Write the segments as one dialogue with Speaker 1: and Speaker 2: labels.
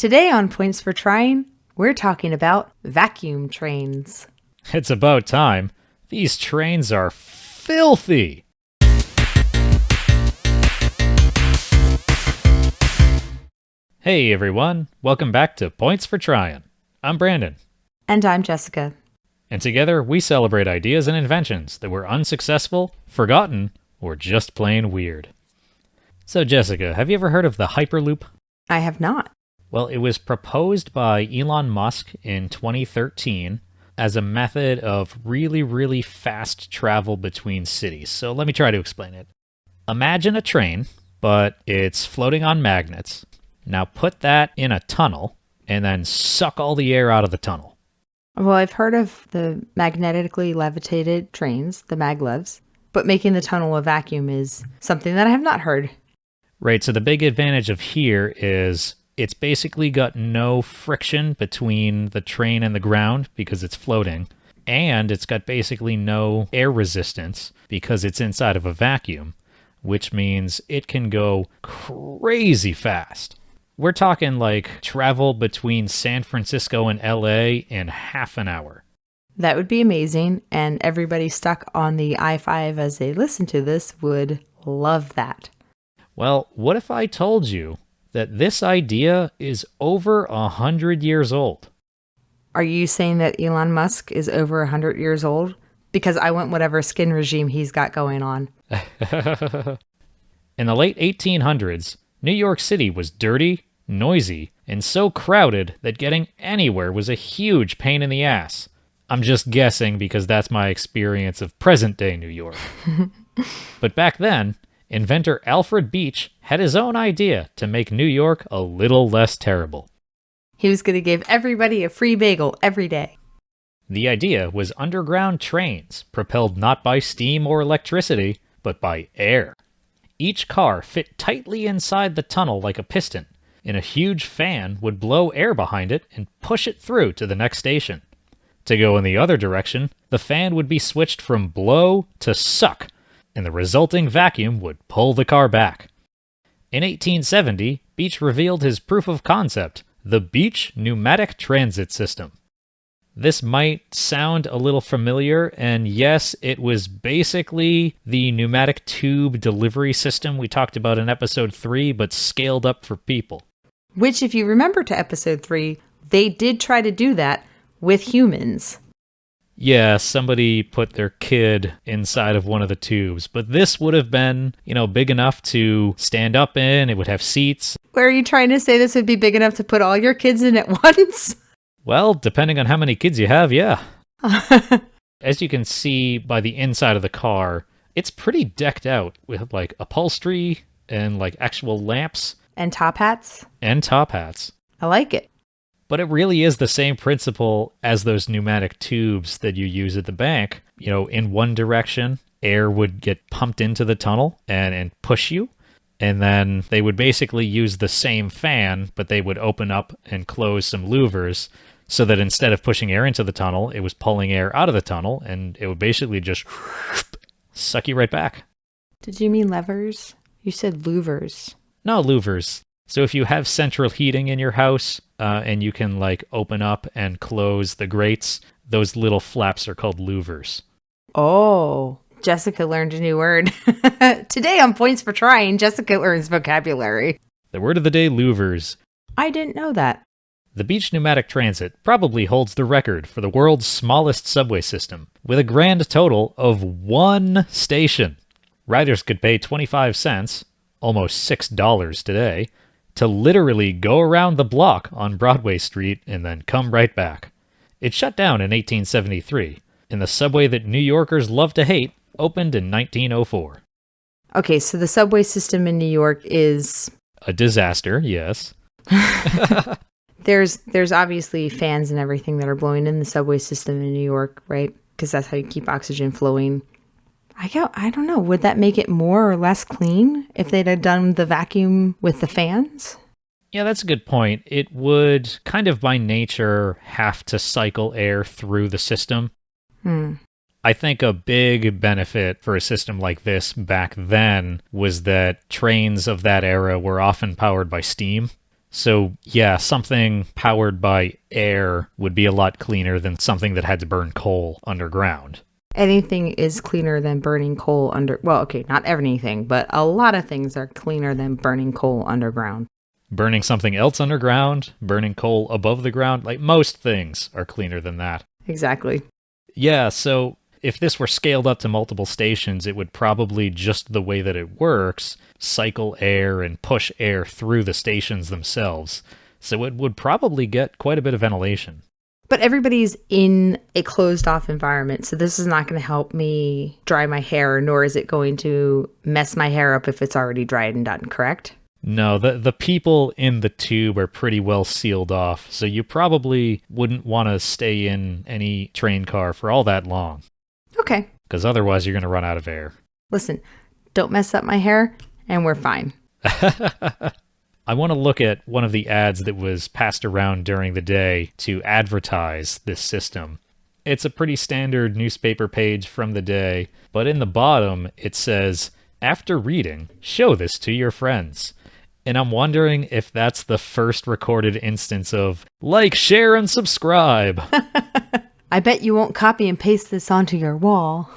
Speaker 1: Today on Points for Tryin, we're talking about vacuum trains.
Speaker 2: It's about time. These trains are filthy. Hey everyone, welcome back to Points for Tryin. I'm Brandon.
Speaker 1: And I'm Jessica.
Speaker 2: And together we celebrate ideas and inventions that were unsuccessful, forgotten, or just plain weird. So Jessica, have you ever heard of the Hyperloop?
Speaker 1: I have not.
Speaker 2: Well, it was proposed by Elon Musk in 2013 as a method of really fast travel between cities. So let me try to explain it. Imagine a train, but it's floating on magnets. Now put that in a tunnel and then suck all the air out of the tunnel.
Speaker 1: Well, I've heard of the magnetically-levitated trains, the maglevs, but making the tunnel a vacuum is something that I have not heard.
Speaker 2: Right, so the big advantage of here is it's basically got no friction between the train and the ground because it's floating, and it's got basically no air resistance because it's inside of a vacuum, which means it can go crazy fast. We're talking like travel between San Francisco and LA in half an hour.
Speaker 1: That would be amazing, and everybody stuck on the I-5 as they listen to this would love that.
Speaker 2: Well, what if I told you that this idea is over 100 years old?
Speaker 1: Are you saying that Elon Musk is over 100 years old? Because I want whatever skin regime he's got going on.
Speaker 2: In the late 1800s, New York City was dirty, noisy, and so crowded that getting anywhere was a huge pain in the ass. I'm just guessing because that's my experience of present-day New York. But back then, inventor Alfred had his own idea to make New York a little less terrible.
Speaker 1: He was going to give everybody a free bagel every day.
Speaker 2: The idea was underground trains, propelled not by steam or electricity, but by air. Each car fit tightly inside the tunnel like a piston, and a huge fan would blow air behind it and push it through to the next station. To go in the other direction, the fan would be switched from blow to suck, and the resulting vacuum would pull the car back. In 1870, Beech revealed his proof of concept, the Beech Pneumatic Transit System. This might sound a little familiar, and yes, it was basically the pneumatic tube delivery system we talked about in episode 3, but scaled up for people.
Speaker 1: Which, if you remember to episode 3, they did try to do that with humans.
Speaker 2: Yeah, somebody put their kid inside of one of the tubes, but this would have been, big enough to stand up in. It would have seats.
Speaker 1: Where are you trying to say this would be big enough to put all your kids in at once?
Speaker 2: Well, depending on how many kids you have, yeah. As you can see by the inside of the car, it's pretty decked out with like upholstery and like actual lamps.
Speaker 1: And top hats.
Speaker 2: I
Speaker 1: like it.
Speaker 2: But it really is the same principle as those pneumatic tubes that you use at the bank. In one direction, air would get pumped into the tunnel and push you. And then they would basically use the same fan, but they would open up and close some louvers so that instead of pushing air into the tunnel, it was pulling air out of the tunnel, and it would basically just suck you right back.
Speaker 1: Did you mean levers? You said louvers.
Speaker 2: No, louvers. So if you have central heating in your house and you can open up and close the grates, those little flaps are called louvers.
Speaker 1: Oh, Jessica learned a new word. Today on Points for Tryin, Jessica learns vocabulary.
Speaker 2: The word of the day, louvers.
Speaker 1: I didn't know that.
Speaker 2: The Beech Pneumatic Transit probably holds the record for the world's smallest subway system, with a grand total of 1 station. Riders could pay 25 cents, almost $6 today, to literally go around the block on Broadway Street and then come right back. It shut down in 1873, and the subway that New Yorkers love to hate opened in 1904.
Speaker 1: Okay, so the subway system in New York is...
Speaker 2: a disaster, yes.
Speaker 1: There's obviously fans and everything that are blowing in the subway system in New York, right? Because that's how you keep oxygen flowing. I don't know. Would that make it more or less clean if they'd have done the vacuum with the fans?
Speaker 2: Yeah, that's a good point. It would kind of by nature have to cycle air through the system. I think a big benefit for a system like this back then was that trains of that era were often powered by steam. So, yeah, something powered by air would be a lot cleaner than something that had to burn coal underground.
Speaker 1: Anything is cleaner than burning coal well, okay, not anything, but a lot of things are cleaner than burning coal underground.
Speaker 2: Burning something else underground, burning coal above the ground, like most things are cleaner than that.
Speaker 1: Exactly.
Speaker 2: Yeah, so if this were scaled up to multiple stations, it would probably, just the way that it works, cycle air and push air through the stations themselves. So it would probably get quite a bit of ventilation.
Speaker 1: But everybody's in a closed-off environment, so this is not going to help me dry my hair, nor is it going to mess my hair up if it's already dried and done, correct?
Speaker 2: No, the people in the tube are pretty well sealed off, so you probably wouldn't want to stay in any train car for all that long.
Speaker 1: Okay.
Speaker 2: Because otherwise you're going to run out of air.
Speaker 1: Listen, don't mess up my hair, and we're fine.
Speaker 2: I want to look at one of the ads that was passed around during the day to advertise this system. It's a pretty standard newspaper page from the day, but in the bottom it says, "After reading, show this to your friends." And I'm wondering if that's the first recorded instance of like, share, and subscribe.
Speaker 1: I bet you won't copy and paste this onto your wall.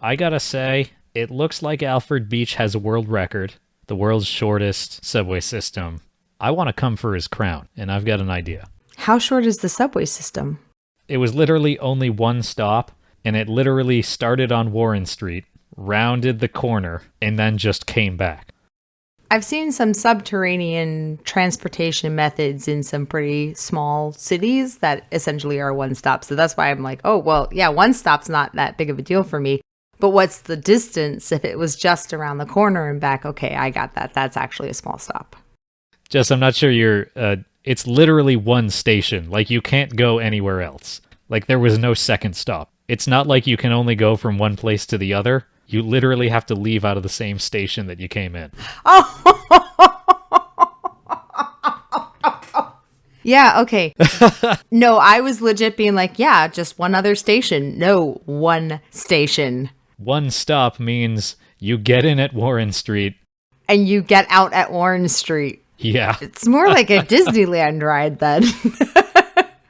Speaker 2: I gotta say, it looks like Alfred Beach has a world record, the world's shortest subway system. I want to come for his crown, and I've got an idea.
Speaker 1: How short is the subway system?
Speaker 2: It was literally only one stop, and it literally started on Warren Street, rounded the corner, and then just came back.
Speaker 1: I've seen some subterranean transportation methods in some pretty small cities that essentially are one stop. So that's why I'm like, oh, well, yeah, one stop's not that big of a deal for me. But what's the distance if it was just around the corner and back? Okay, I got that. That's actually a small stop.
Speaker 2: Jess, I'm not sure it's literally one station. Like, you can't go anywhere else. Like, there was no second stop. It's not like you can only go from one place to the other. You literally have to leave out of the same station that you came in.
Speaker 1: Oh! Yeah, okay. No, I was legit being like, yeah, just one other station. No, one station.
Speaker 2: One stop means you get in at Warren Street.
Speaker 1: And you get out at Warren Street.
Speaker 2: Yeah.
Speaker 1: It's more like a Disneyland ride then.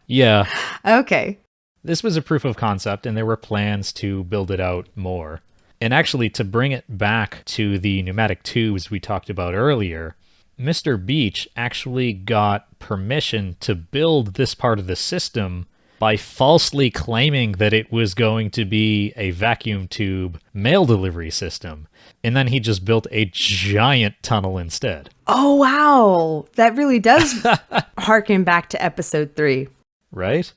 Speaker 2: Yeah.
Speaker 1: Okay.
Speaker 2: This was a proof of concept, and there were plans to build it out more. And actually, to bring it back to the pneumatic tubes we talked about earlier, Mr. Beach actually got permission to build this part of the system by falsely claiming that it was going to be a vacuum tube mail delivery system. And then he just built a giant tunnel instead.
Speaker 1: Oh, wow. That really does harken back to episode 3.
Speaker 2: Right?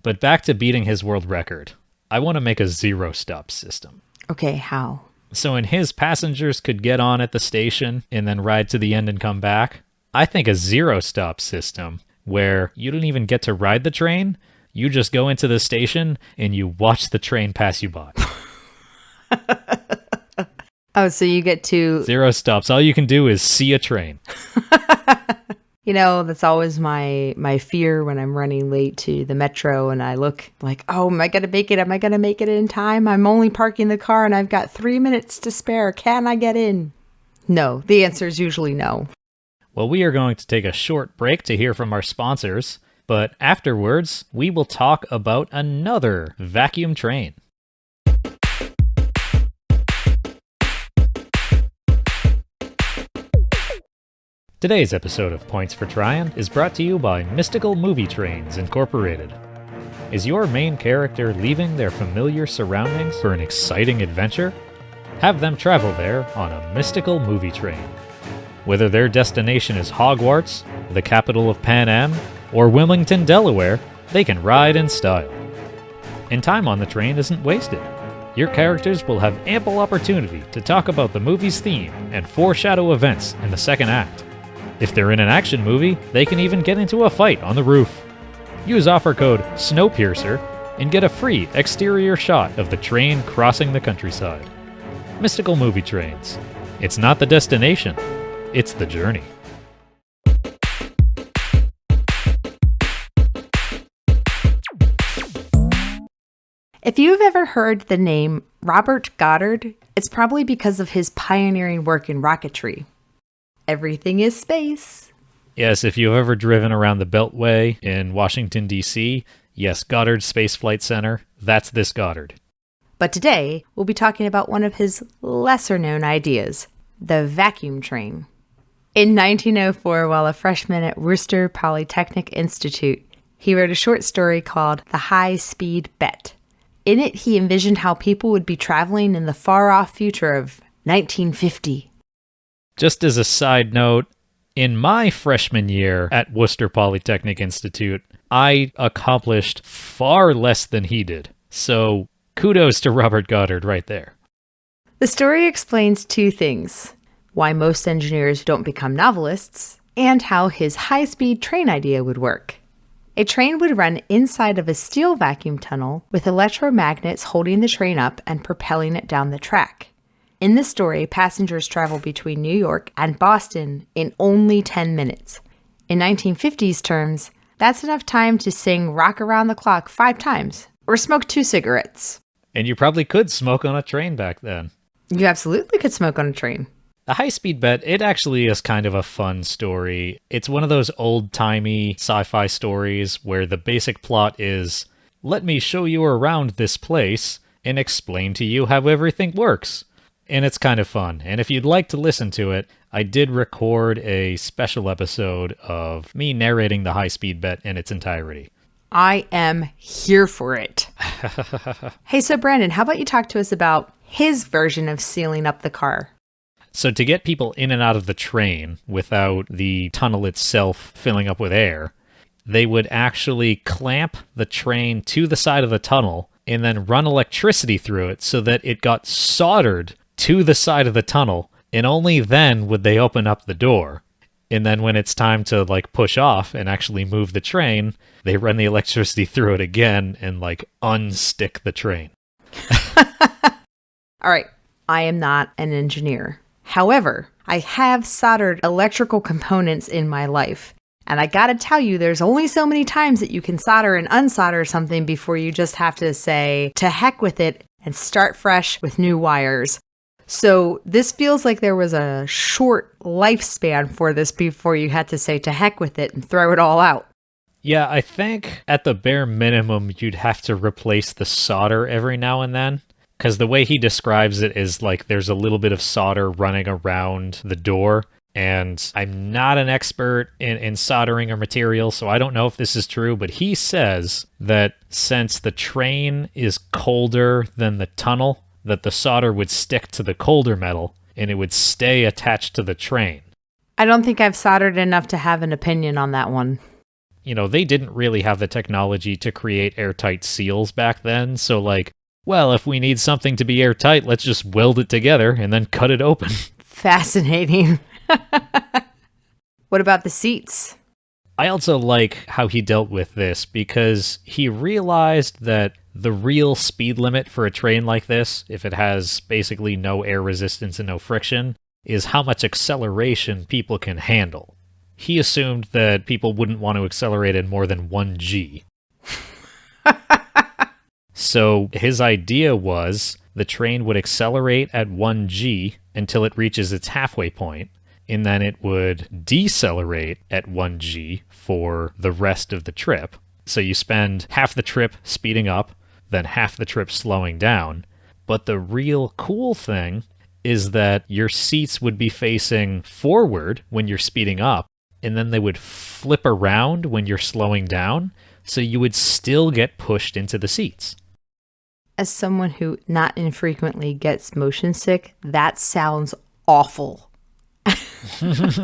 Speaker 2: But back to beating his world record. I want to make a zero-stop system.
Speaker 1: Okay, how?
Speaker 2: So in his, passengers could get on at the station and then ride to the end and come back. I think a zero-stop system where you don't even get to ride the train. You just go into the station and you watch the train pass you by.
Speaker 1: Oh, so you get to...
Speaker 2: Zero stops. All you can do is see a train.
Speaker 1: You know, that's always my fear when I'm running late to the metro and I look like, oh, am I going to make it? Am I going to make it in time? I'm only parking the car and I've got 3 minutes to spare. Can I get in? No. The answer is usually no.
Speaker 2: Well, we are going to take a short break to hear from our sponsors, but afterwards, we will talk about another vacuum train. Today's episode of Points for Tryin is brought to you by Mystical Movie Trains Incorporated. Is your main character leaving their familiar surroundings for an exciting adventure? Have them travel there on a mystical movie train. Whether their destination is Hogwarts, the capital of Pan Am, or Wilmington, Delaware, they can ride in style. And time on the train isn't wasted. Your characters will have ample opportunity to talk about the movie's theme and foreshadow events in the second act. If they're in an action movie, they can even get into a fight on the roof. Use offer code SNOWPIERCER and get a free exterior shot of the train crossing the countryside. Mystical Movie Trains. It's not the destination, it's the journey.
Speaker 1: If you've ever heard the name Robert Goddard, it's probably because of his pioneering work in rocketry. everything is space.
Speaker 2: Yes, if you've ever driven around the Beltway in Washington, D.C., yes, Goddard Space Flight Center, that's this Goddard.
Speaker 1: But today, we'll be talking about one of his lesser-known ideas, the vacuum train. In 1904, while a freshman at Worcester Polytechnic Institute, he wrote a short story called The High-Speed Bet. In it, he envisioned how people would be traveling in the far-off future of 1950.
Speaker 2: Just as a side note, in my freshman year at Worcester Polytechnic Institute, I accomplished far less than he did. So kudos to Robert Goddard right there.
Speaker 1: The story explains two things: why most engineers don't become novelists, and how his high-speed train idea would work. A train would run inside of a steel vacuum tunnel with electromagnets holding the train up and propelling it down the track. In the story, passengers travel between New York and Boston in only 10 minutes. In 1950s terms, that's enough time to sing Rock Around the Clock 5 times, or smoke 2 cigarettes.
Speaker 2: And you probably could smoke on a train back then.
Speaker 1: You absolutely could smoke on a train.
Speaker 2: The high-speed bet, it actually is kind of a fun story. It's one of those old-timey sci-fi stories where the basic plot is, let me show you around this place and explain to you how everything works. And it's kind of fun. And if you'd like to listen to it, I did record a special episode of me narrating the high-speed bet in its entirety.
Speaker 1: I am here for it. Hey, so Brandon, how about you talk to us about his version of sealing up the car?
Speaker 2: So to get people in and out of the train without the tunnel itself filling up with air, they would actually clamp the train to the side of the tunnel and then run electricity through it so that it got soldered to the side of the tunnel, and only then would they open up the door. And then when it's time to push off and actually move the train, they run the electricity through it again and unstick the train.
Speaker 1: All right, I am not an engineer. However, I have soldered electrical components in my life. And I gotta tell you, there's only so many times that you can solder and unsolder something before you just have to say, to heck with it, and start fresh with new wires. So this feels like there was a short lifespan for this before you had to say, to heck with it, and throw it all out.
Speaker 2: Yeah, I think at the bare minimum, you'd have to replace the solder every now and then. Because the way he describes it is there's a little bit of solder running around the door. And I'm not an expert in soldering or material, so I don't know if this is true. But he says that since the train is colder than the tunnel, that the solder would stick to the colder metal and it would stay attached to the train.
Speaker 1: I don't think I've soldered enough to have an opinion on that one.
Speaker 2: You know, they didn't really have the technology to create airtight seals back then, so well, if we need something to be airtight, let's just weld it together and then cut it open.
Speaker 1: Fascinating. What about the seats?
Speaker 2: I also like how he dealt with this because he realized that the real speed limit for a train like this, if it has basically no air resistance and no friction, is how much acceleration people can handle. He assumed that people wouldn't want to accelerate in more than 1G. So his idea was the train would accelerate at 1G until it reaches its halfway point, and then it would decelerate at 1G for the rest of the trip. So you spend half the trip speeding up, then half the trip slowing down. But the real cool thing is that your seats would be facing forward when you're speeding up, and then they would flip around when you're slowing down, so you would still get pushed into the seats.
Speaker 1: As someone who not infrequently gets motion sick, that sounds awful.
Speaker 2: Think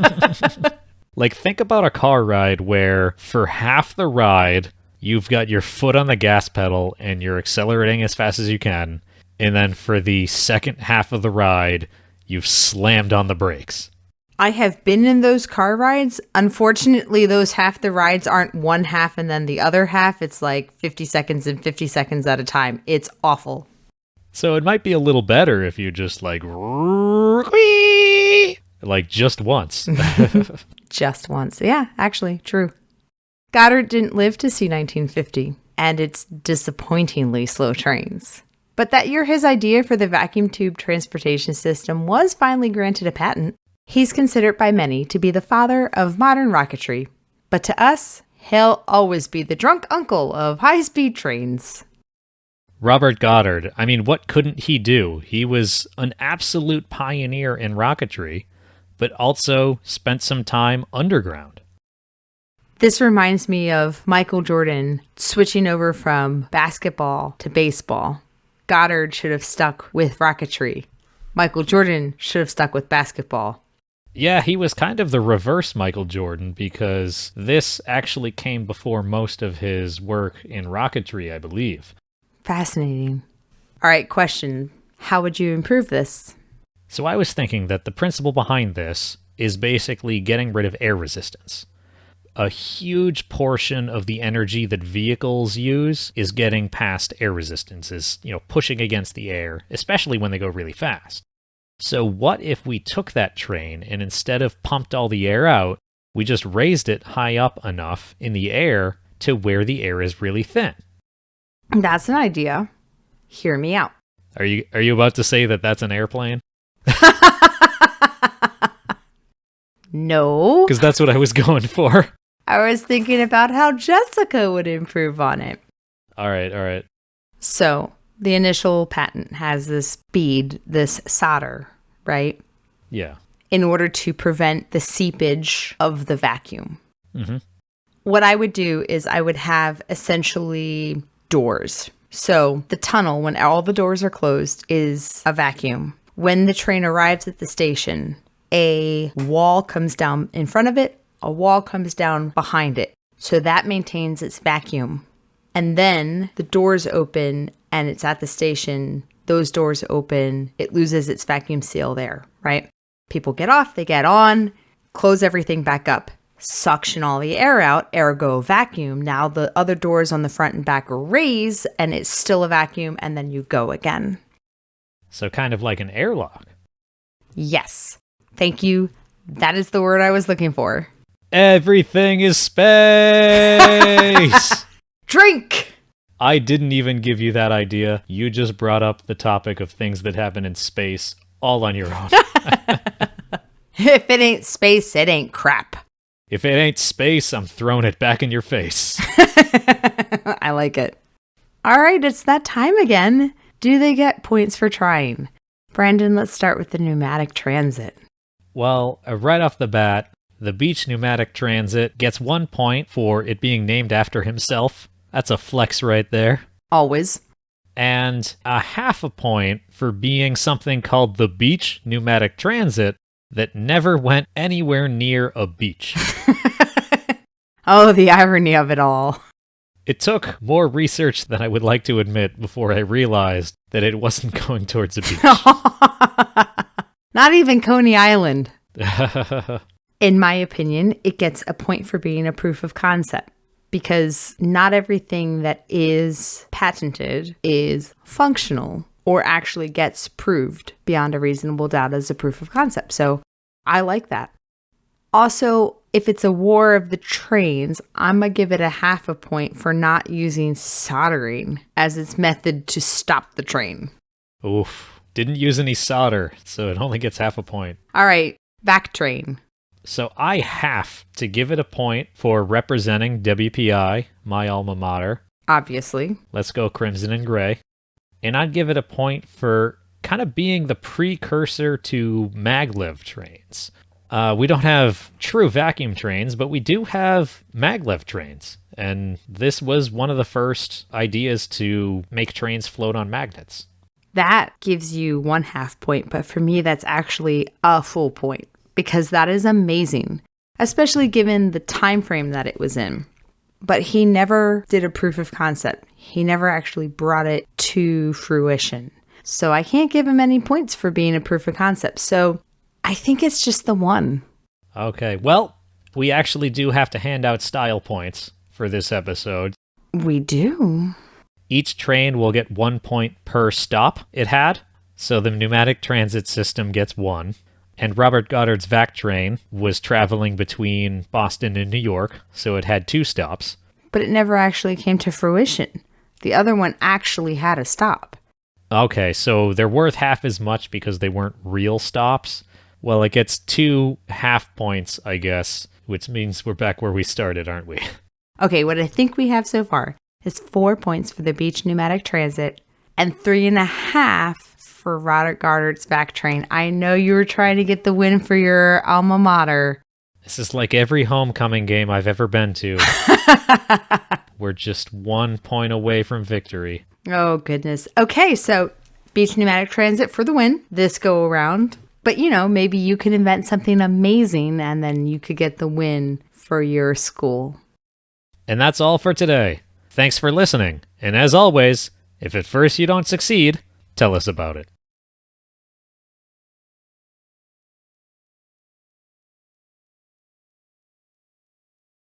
Speaker 2: about a car ride where for half the ride, you've got your foot on the gas pedal and you're accelerating as fast as you can. And then for the second half of the ride, you've slammed on the brakes.
Speaker 1: I have been in those car rides. Unfortunately, those half the rides aren't one half and then the other half. It's 50 seconds and 50 seconds at a time. It's awful.
Speaker 2: So it might be a little better if you just just once.
Speaker 1: Just once. Yeah, actually, true. Goddard didn't live to see 1950, and its disappointingly slow trains. But that year, his idea for the vacuum tube transportation system was finally granted a patent. He's considered by many to be the father of modern rocketry, but to us, he'll always be the drunk uncle of high-speed trains.
Speaker 2: Robert Goddard, I mean, what couldn't he do? He was an absolute pioneer in rocketry, but also spent some time underground.
Speaker 1: This reminds me of Michael Jordan switching over from basketball to baseball. Goddard should have stuck with rocketry. Michael Jordan should have stuck with basketball.
Speaker 2: Yeah, he was kind of the reverse Michael Jordan because this actually came before most of his work in rocketry, I believe.
Speaker 1: Fascinating. All right, question. How would you improve this?
Speaker 2: So I was thinking that the principle behind this is basically getting rid of air resistance. A huge portion of the energy that vehicles use is getting past air resistance, is, pushing against the air, especially when they go really fast. So what if we took that train and instead of pumped all the air out, we just raised it high up enough in the air to where the air is really thin?
Speaker 1: That's an idea. Hear me out.
Speaker 2: Are you about to say that that's an airplane?
Speaker 1: No.
Speaker 2: Because that's what I was going for.
Speaker 1: I was thinking about how Jessica would improve on it.
Speaker 2: All right.
Speaker 1: So, the initial patent has this bead, this solder, right?
Speaker 2: Yeah.
Speaker 1: In order to prevent the seepage of the vacuum.
Speaker 2: Mm-hmm.
Speaker 1: What I would do is I would have essentially doors. So the tunnel, when all the doors are closed, is a vacuum. When the train arrives at the station, a wall comes down in front of it, a wall comes down behind it. So that maintains its vacuum. And then the doors open and it's at the station. Those doors open, it loses its vacuum seal there, right? People get off, they get on, close everything back up, suction all the air out, ergo vacuum. Now the other doors on the front and back raise and it's still a vacuum, and then you go again.
Speaker 2: So kind of like an airlock.
Speaker 1: Yes. Thank you. That is the word I was looking for.
Speaker 2: Everything is space!
Speaker 1: Drink!
Speaker 2: I didn't even give you that idea. You just brought up the topic of things that happen in space all on your own.
Speaker 1: If it ain't space, it ain't crap.
Speaker 2: If it ain't space, I'm throwing it back in your face.
Speaker 1: I like it. All right, it's that time again. Do they get points for trying? Brandon, let's start with the pneumatic transit.
Speaker 2: Well, right off the bat, the beach pneumatic transit gets 1 point for it being named after himself. That's a flex right there.
Speaker 1: Always.
Speaker 2: And a half a point for being something called the beach pneumatic transit that never went anywhere near a beach.
Speaker 1: Oh, the irony of it all.
Speaker 2: It took more research than I would like to admit before I realized that it wasn't going towards a beach.
Speaker 1: Not even Coney Island. In my opinion, it gets a point for being a proof of concept, because not everything that is patented is functional or actually gets proved beyond a reasonable doubt as a proof of concept. So I like that. Also, if it's a war of the trains, I'm going to give it a half a point for not using soldering as its method to stop the train.
Speaker 2: Oof. Didn't use any solder, so it only gets half a point.
Speaker 1: All right, back train.
Speaker 2: So I have to give it a point for representing WPI, my alma mater.
Speaker 1: Obviously.
Speaker 2: Let's go Crimson and Gray. And I'd give it a point for kind of being the precursor to maglev trains. We don't have true vacuum trains, but we do have maglev trains. And this was one of the first ideas to make trains float on magnets.
Speaker 1: That gives you 1/2 point, but for me, that's actually a full point, because that is amazing, especially given the time frame that it was in. But he never did a proof of concept. He never actually brought it to fruition. So I can't give him any points for being a proof of concept. So I think it's just the one.
Speaker 2: Okay, well, we actually do have to hand out style points for this episode.
Speaker 1: We do.
Speaker 2: Each train will get 1 point per stop it had. So the pneumatic transit system gets 1. And Robert Goddard's vac train was traveling between Boston and New York, so it had 2 stops.
Speaker 1: But it never actually came to fruition. The other one actually had a stop.
Speaker 2: Okay, so they're worth half as much because they weren't real stops, Well, it gets 2 half points, I guess, which means we're back where we started, aren't we?
Speaker 1: Okay, what I think we have so far is 4 points for the Beach Pneumatic Transit and 3.5 for Robert Goddard's back train. I know you were trying to get the win for your alma mater.
Speaker 2: This is like every homecoming game I've ever been to. We're just 1 point away from victory.
Speaker 1: Oh, goodness. Okay, so Beach Pneumatic Transit for the win this go around. But, maybe you can invent something amazing and then you could get the win for your school.
Speaker 2: And that's all for today. Thanks for listening. And as always, if at first you don't succeed, tell us about it.